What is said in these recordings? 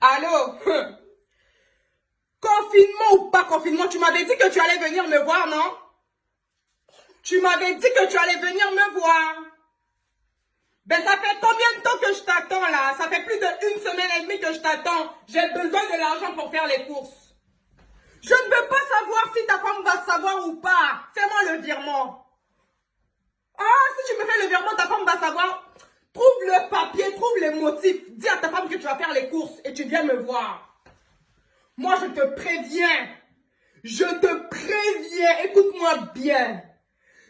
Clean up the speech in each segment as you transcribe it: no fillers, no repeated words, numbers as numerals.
Allô? Confinement ou pas confinement, tu m'avais dit que tu allais venir me voir, non? Tu m'avais dit que tu allais venir me voir. Ben ça fait combien de temps que je t'attends là? Ça fait plus d'1 semaine et demie que je t'attends. J'ai besoin de l'argent pour faire les courses. Je ne veux pas savoir si ta femme va savoir ou pas. Fais-moi le virement. Ah, si tu me fais le virement, ta femme va savoir. Trouve le papier, trouve les motifs. Dis à ta femme que tu vas faire les courses et tu viens me voir. Moi, je te préviens. Je te préviens. Écoute-moi bien.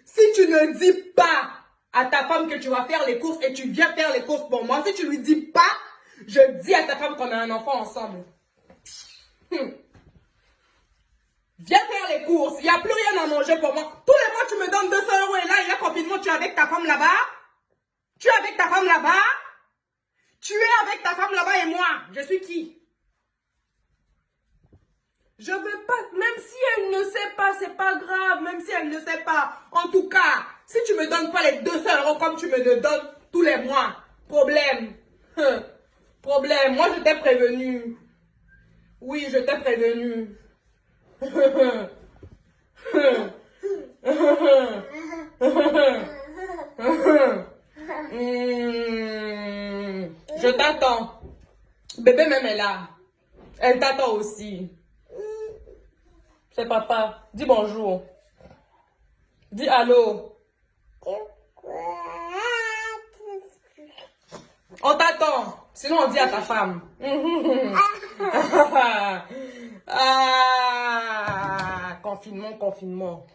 Si tu ne dis pas à ta femme que tu vas faire les courses et tu viens faire les courses pour moi, si tu lui dis pas, je dis à ta femme qu'on a un enfant ensemble. Viens faire les courses. Il n'y a plus rien à manger pour moi. Tous les mois, tu me donnes 200 € et là, il y a confinement. Tu es avec ta femme là-bas? Tu es avec ta femme là-bas? Tu es avec ta femme là-bas et moi? Je suis qui? Je veux pas, même si elle ne sait pas, c'est pas grave, même si elle ne sait pas. En tout cas, si tu me donnes pas les 200 € comme tu me le donnes tous les mois, problème. Problème, moi je t'ai prévenu. Oui, je t'ai prévenu. Je t'attends. Bébé même est là. Elle t'attend aussi. C'est papa. Dis bonjour. Dis allô. On t'attend. Sinon, on dit à ta femme. Ah, confinement, confinement.